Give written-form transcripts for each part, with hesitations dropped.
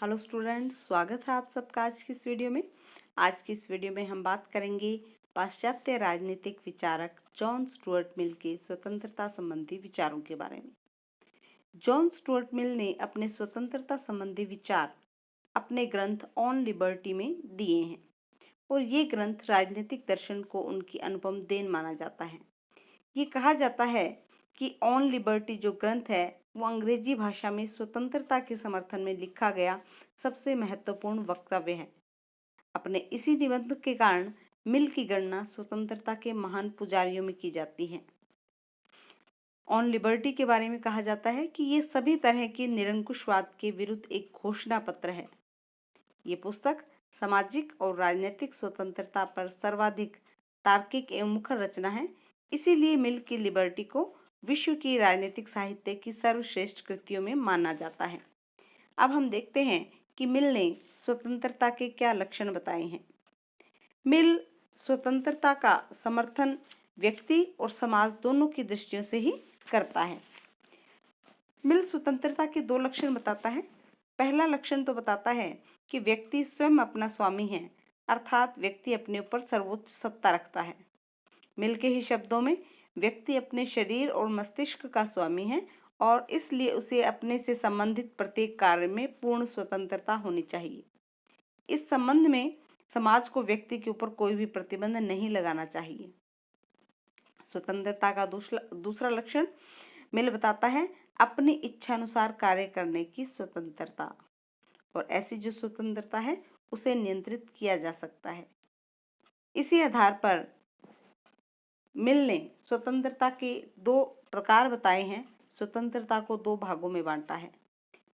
Hello students, स्वागत है आप सबका आज की इस वीडियो में। आज की इस वीडियो में हम बात करेंगे पाश्चात्य राजनीतिक विचारक जॉन स्टुअर्ट मिल के स्वतंत्रता संबंधी विचारों के बारे में। जॉन स्टुअर्ट मिल ने अपने स्वतंत्रता संबंधी विचार अपने ग्रंथ ऑन लिबर्टी में दिए हैं और ये ग्रंथ राजनीतिक दर्शन को उनकी अनुपम देन माना जाता है। ये कहा जाता है कि ऑन लिबर्टी जो ग्रंथ है वो अंग्रेजी भाषा में स्वतंत्रता के समर्थन में लिखा गया सबसे महत्वपूर्ण वक्तव्य है। अपने इसी निबंध के कारण मिल की गणना स्वतंत्रता के महान पुजारियों में की जाती है। ऑन लिबर्टी के बारे में कहा जाता है कि ये सभी तरह के निरंकुशवाद के विरुद्ध एक घोषणा पत्र है। ये पुस्तक सामाजिक और राजनीतिक स्वतंत्रता पर सर्वाधिक तार्किक एवं मुखर रचना है। इसीलिए मिल की लिबर्टी को विश्व की राजनीतिक साहित्य की सर्वश्रेष्ठ कृतियों में माना जाता है। अब हम देखते हैं कि मिल ने स्वतंत्रता के क्या लक्षण बताए हैं। मिल स्वतंत्रता का समर्थन व्यक्ति और समाज दोनों की दृष्टियों से ही करता है। मिल स्वतंत्रता के दो लक्षण बताता है। पहला लक्षण तो बताता है कि व्यक्ति स्वयं अपना स्वामी है, अर्थात व्यक्ति अपने ऊपर सर्वोच्च सत्ता रखता है। मिल के ही शब्दों में व्यक्ति अपने शरीर और मस्तिष्क का स्वामी है और इसलिए उसे अपने से संबंधित प्रत्येक कार्य में पूर्ण स्वतंत्रता होनी चाहिए। इस संबंध में समाज को व्यक्ति के ऊपर कोई भी प्रतिबंध नहीं लगाना चाहिए। स्वतंत्रता का दूसरा लक्षण मिल बताता है अपनी इच्छानुसार कार्य करने की स्वतंत्रता, और ऐसी जो स्वतंत्रता है उसे नियंत्रित किया जा सकता है। इसी आधार पर मिल ने स्वतंत्रता के दो प्रकार बताए हैं। स्वतंत्रता को दो भागों में बांटा है।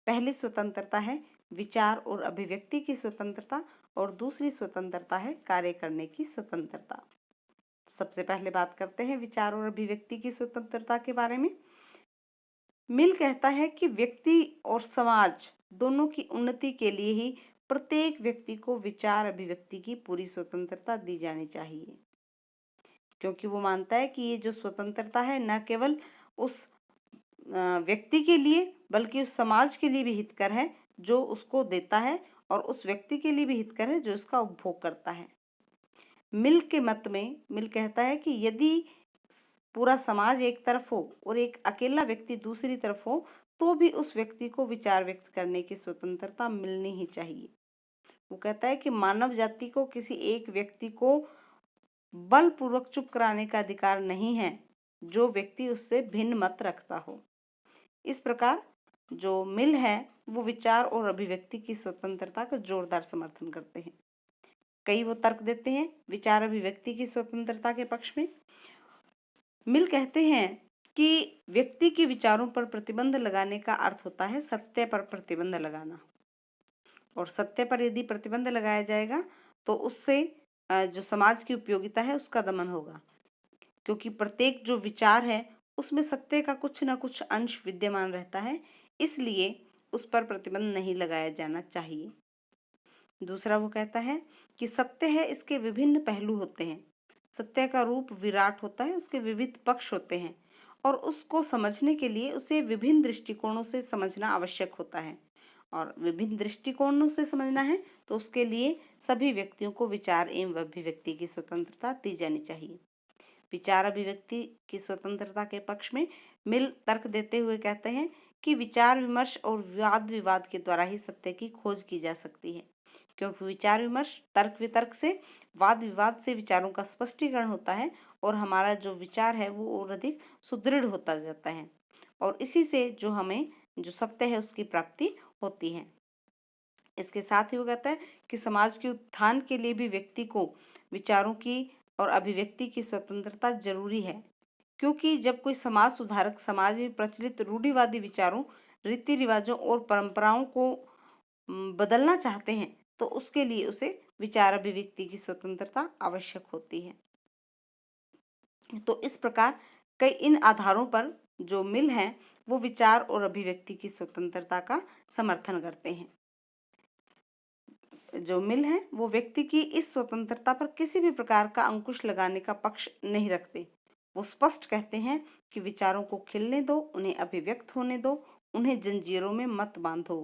पहली स्वतंत्रता है विचार और अभिव्यक्ति की स्वतंत्रता और दूसरी स्वतंत्रता है कार्य करने की स्वतंत्रता। सबसे पहले बात करते हैं विचार और अभिव्यक्ति की स्वतंत्रता के बारे में। मिल कहता है कि व्यक्ति और समाज दोनों की उन्नति के लिए ही प्रत्येक व्यक्ति को विचार अभिव्यक्ति की पूरी स्वतंत्रता दी जानी चाहिए, क्योंकि वो मानता है कि ये जो स्वतंत्रता है न केवल उस व्यक्ति के लिए बल्कि उस समाज के लिए भी हितकर है जो उसको देता है, और उस व्यक्ति के लिए भी हितकर है जो उसका उपभोग करता है। मिल के मत में मिल कहता है कि यदि पूरा समाज एक तरफ हो और एक अकेला व्यक्ति दूसरी तरफ हो तो भी उस व्यक्ति को विचार व्यक्त करने की स्वतंत्रता मिलनी ही चाहिए। वो कहता है कि मानव जाति को किसी एक व्यक्ति को बलपूर्वक चुप कराने का अधिकार नहीं है जो व्यक्ति उससे भिन्न मत रखता हो। इस प्रकार जो मिल है वो विचार और अभिव्यक्ति की स्वतंत्रता का जोरदार समर्थन करते हैं। कई वो तर्क देते हैं विचार अभिव्यक्ति की स्वतंत्रता के पक्ष में। मिल कहते हैं कि व्यक्ति के विचारों पर प्रतिबंध लगाने का अर्थ होता है सत्य पर प्रतिबंध लगाना, और सत्य पर यदि प्रतिबंध लगाया जाएगा तो उससे जो समाज की उपयोगिता है उसका दमन होगा, क्योंकि प्रत्येक जो विचार है उसमें सत्य का कुछ ना कुछ अंश विद्यमान रहता है, इसलिए उस पर प्रतिबंध नहीं लगाया जाना चाहिए। दूसरा वो कहता है कि सत्य है इसके विभिन्न पहलू होते हैं। सत्य का रूप विराट होता है, उसके विविध पक्ष होते हैं और उसको समझने के लिए उसे विभिन्न दृष्टिकोणों से समझना आवश्यक होता है, और विभिन्न दृष्टिकोणों से समझना है तो उसके लिए सभी व्यक्तियों को विचार एवं अभिव्यक्ति की स्वतंत्रता दी जानी चाहिए। विचार अभिव्यक्ति की स्वतंत्रता के पक्ष में मिल तर्क देते हुए कहते हैं कि विचार विमर्श और वाद विवाद के द्वारा ही सत्य की खोज की जा सकती है, क्योंकि विचार विमर्श तर्क वितर्क से, वाद विवाद से विचारों का स्पष्टीकरण होता है और हमारा जो विचार है वो और अधिक सुदृढ़ होता जाता है, और इसी से जो हमें जो सत्य है उसकी प्राप्ति होती है। इसके साथ ही वो कहता है कि समाज के उत्थान के लिए भी व्यक्ति को विचारों की और अभिव्यक्ति की स्वतंत्रता जरूरी है, क्योंकि जब कोई समाज सुधारक समाज में प्रचलित रूढ़िवादी विचारों, रीति रिवाजों और परंपराओं को बदलना चाहते हैं तो उसके लिए उसे विचार अभिव्यक्ति की स्वतंत्रता आवश्यक होती है। तो इस प्रकार कई इन आधारों पर जो मिल है वो विचार और अभिव्यक्ति की स्वतंत्रता का समर्थन करते हैं। जो मिल है वो व्यक्ति की इस स्वतंत्रता पर किसी भी प्रकार का अंकुश लगाने का पक्ष नहीं रखते। वो स्पष्ट कहते हैं कि विचारों को खिलने दो, उन्हें अभिव्यक्त होने दो, उन्हें जंजीरों में मत बांधो।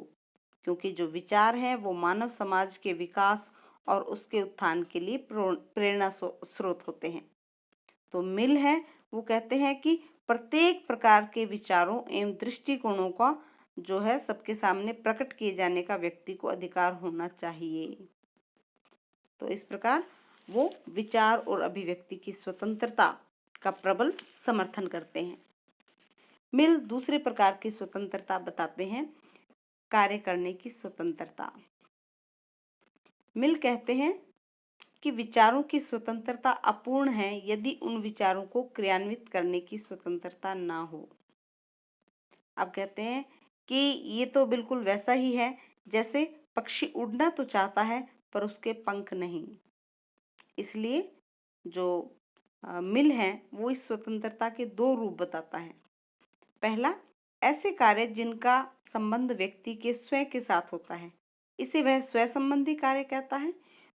क्योंकि जो विचार हैं वो मानव समाज के विकास और उसके उत्थान के लिए प्रेरणा स्रोत होते हैं। तो मिल है वो कहते हैं कि प्रत्येक प्रकार के विचारों एवं दृष्टिकोणों का जो है सबके सामने प्रकट किए जाने का व्यक्ति को अधिकार होना चाहिए। तो इस प्रकार वो विचार और अभिव्यक्ति की स्वतंत्रता का प्रबल समर्थन करते हैं। मिल दूसरे प्रकार की स्वतंत्रता बताते हैं, कार्य करने की स्वतंत्रता। मिल कहते हैं कि विचारों की स्वतंत्रता अपूर्ण है यदि उन विचारों को क्रियान्वित करने की स्वतंत्रता ना हो। अब कहते हैं कि ये तो बिल्कुल वैसा ही है जैसे पक्षी उड़ना तो चाहता है पर उसके पंख नहीं। इसलिए जो मिल है वो इस स्वतंत्रता के दो रूप बताता है। पहला, ऐसे कार्य जिनका संबंध व्यक्ति के स्वयं के साथ होता है, इसे वह स्वयं संबंधी कार्य कहता है।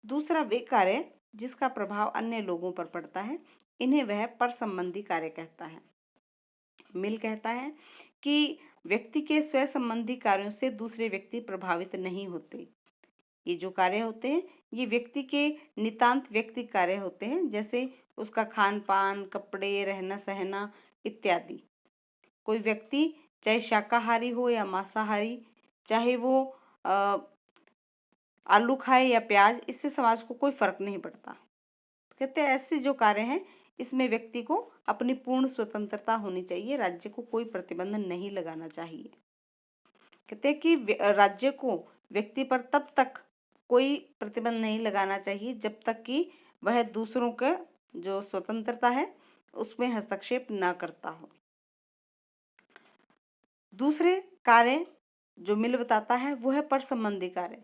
दूसरा, वे कार्य जिसका प्रभाव अन्य लोगों पर पड़ता है, इन्हें वह पर संबंधी कार्य कहता है। मिल कहता है कि व्यक्ति के स्वयं संबंधी कार्यों से दूसरे व्यक्ति प्रभावित नहीं होते। ये जो कार्य होते हैं ये व्यक्ति के नितांत व्यक्तिगत कार्य होते हैं, जैसे उसका खान पान, कपड़े, रहना सहना इत्यादि। कोई व्यक्ति चाहे शाकाहारी हो या मांसाहारी, चाहे वो आलू खाए या प्याज, इससे समाज को कोई फर्क नहीं पड़ता। तो कहते हैं ऐसे जो कार्य हैं इसमें व्यक्ति को अपनी पूर्ण स्वतंत्रता होनी चाहिए, राज्य को कोई प्रतिबंध नहीं लगाना चाहिए। कहते हैं कि राज्य को व्यक्ति पर तब तक कोई प्रतिबंध नहीं लगाना चाहिए जब तक कि वह दूसरों का जो स्वतंत्रता है उसमें हस्तक्षेप न करता हो। दूसरे कार्य जो मिल बताता है वो है पर संबंधी कार्य।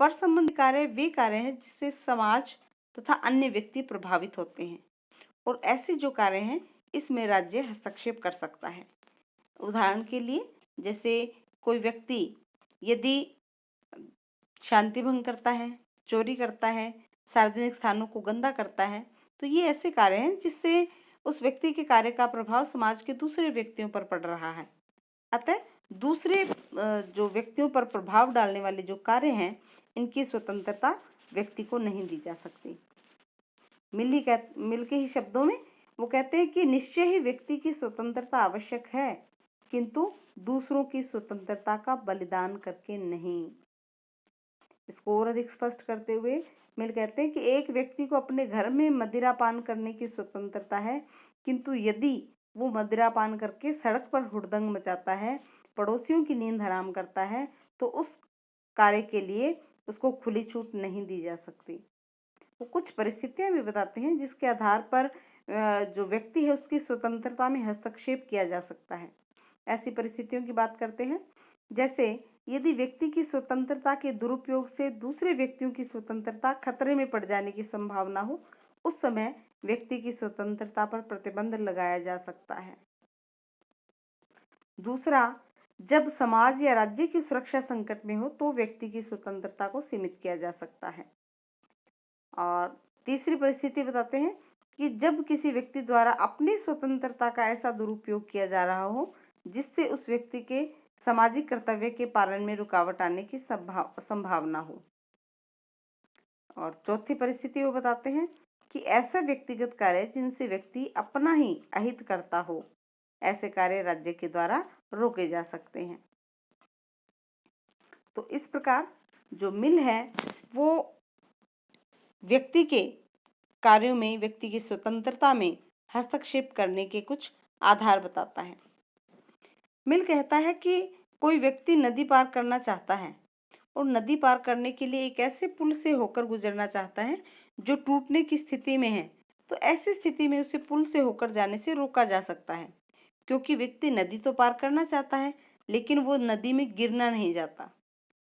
पर संबंधी कार्य वे कार्य हैं जिससे समाज तथा अन्य व्यक्ति प्रभावित होते हैं, और ऐसे जो कार्य हैं इसमें राज्य हस्तक्षेप कर सकता है। उदाहरण के लिए, जैसे कोई व्यक्ति यदि शांति भंग करता है, चोरी करता है, सार्वजनिक स्थानों को गंदा करता है, तो ये ऐसे कार्य हैं जिससे उस व्यक्ति के कार्य का प्रभाव समाज के दूसरे व्यक्तियों पर पड़ रहा है। अतः दूसरे जो व्यक्तियों पर प्रभाव डालने वाले जो कार्य हैं इनकी स्वतंत्रता व्यक्ति को नहीं दी जा सकती। मिल के ही शब्दों में वो कहते हैं कि निश्चय ही व्यक्ति की स्वतंत्रता आवश्यक है, किंतु दूसरों की स्वतंत्रता का बलिदान करके नहीं। इसको और अधिक स्पष्ट करते हुए मिल कहते हैं कि एक व्यक्ति को अपने घर में मदिरा पान करने की स्वतंत्रता है, किंतु यदि वो मदिरा पान करके सड़क पर हुड़दंग मचाता है, पड़ोसियों की नींद हराम करता है, तो उस कार्य के लिए उसको खुली छूट नहीं दी जा सकती। वो कुछ परिस्थितियां भी बताते हैं जिसके आधार पर जो व्यक्ति है उसकी स्वतंत्रता में हस्तक्षेप किया जा सकता है। ऐसी परिस्थितियों की बात करते हैं, जैसे यदि व्यक्ति की स्वतंत्रता के दुरुपयोग से दूसरे व्यक्तियों की स्वतंत्रता खतरे में पड़ जाने की संभावना हो, उस समय व्यक्ति की स्वतंत्रता पर प्रतिबंध लगाया जा सकता है। दूसरा, जब समाज या राज्य की सुरक्षा संकट में हो तो व्यक्ति की स्वतंत्रता को सीमित किया जा सकता है। और तीसरी परिस्थिति बताते हैं कि जब किसी व्यक्ति द्वारा अपनी स्वतंत्रता का ऐसा दुरुपयोग किया जा रहा हो जिससे उस व्यक्ति के सामाजिक कर्तव्य के पालन में रुकावट आने की संभावना हो। और चौथी परिस्थिति वो बताते हैं कि ऐसा व्यक्तिगत कार्य जिनसे व्यक्ति अपना ही अहित करता हो, ऐसे कार्य राज्य के द्वारा रोके जा सकते हैं। तो इस प्रकार जो मिल है वो व्यक्ति के कार्यों में, व्यक्ति की स्वतंत्रता में हस्तक्षेप करने के कुछ आधार बताता है। मिल कहता है कि कोई व्यक्ति नदी पार करना चाहता है और नदी पार करने के लिए एक ऐसे पुल से होकर गुजरना चाहता है जो टूटने की स्थिति में है, तो ऐसी स्थिति में उसे पुल से होकर जाने से रोका जा सकता है, क्योंकि व्यक्ति नदी तो पार करना चाहता है लेकिन वो नदी में गिरना नहीं चाहता।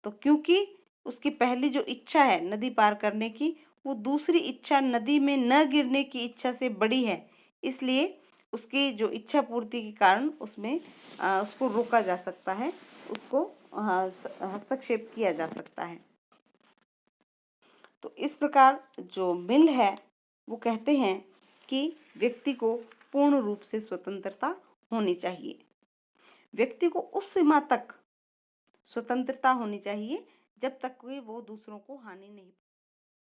तो क्योंकि उसकी पहली जो इच्छा है नदी पार करने की, वो दूसरी इच्छा नदी में न गिरने की इच्छा से बड़ी है, इसलिए उसकी जो इच्छा पूर्ति के कारण उसमें उसको रोका जा सकता है, उसको हस्तक्षेप किया जा सकता है। तो इस प्रकार जो मिल है वो कहते हैं कि व्यक्ति को पूर्ण रूप से स्वतंत्रता होनी चाहिए। व्यक्ति को उस सीमा तक स्वतंत्रता होनी चाहिए जब तक कि वो दूसरों को हानि नहीं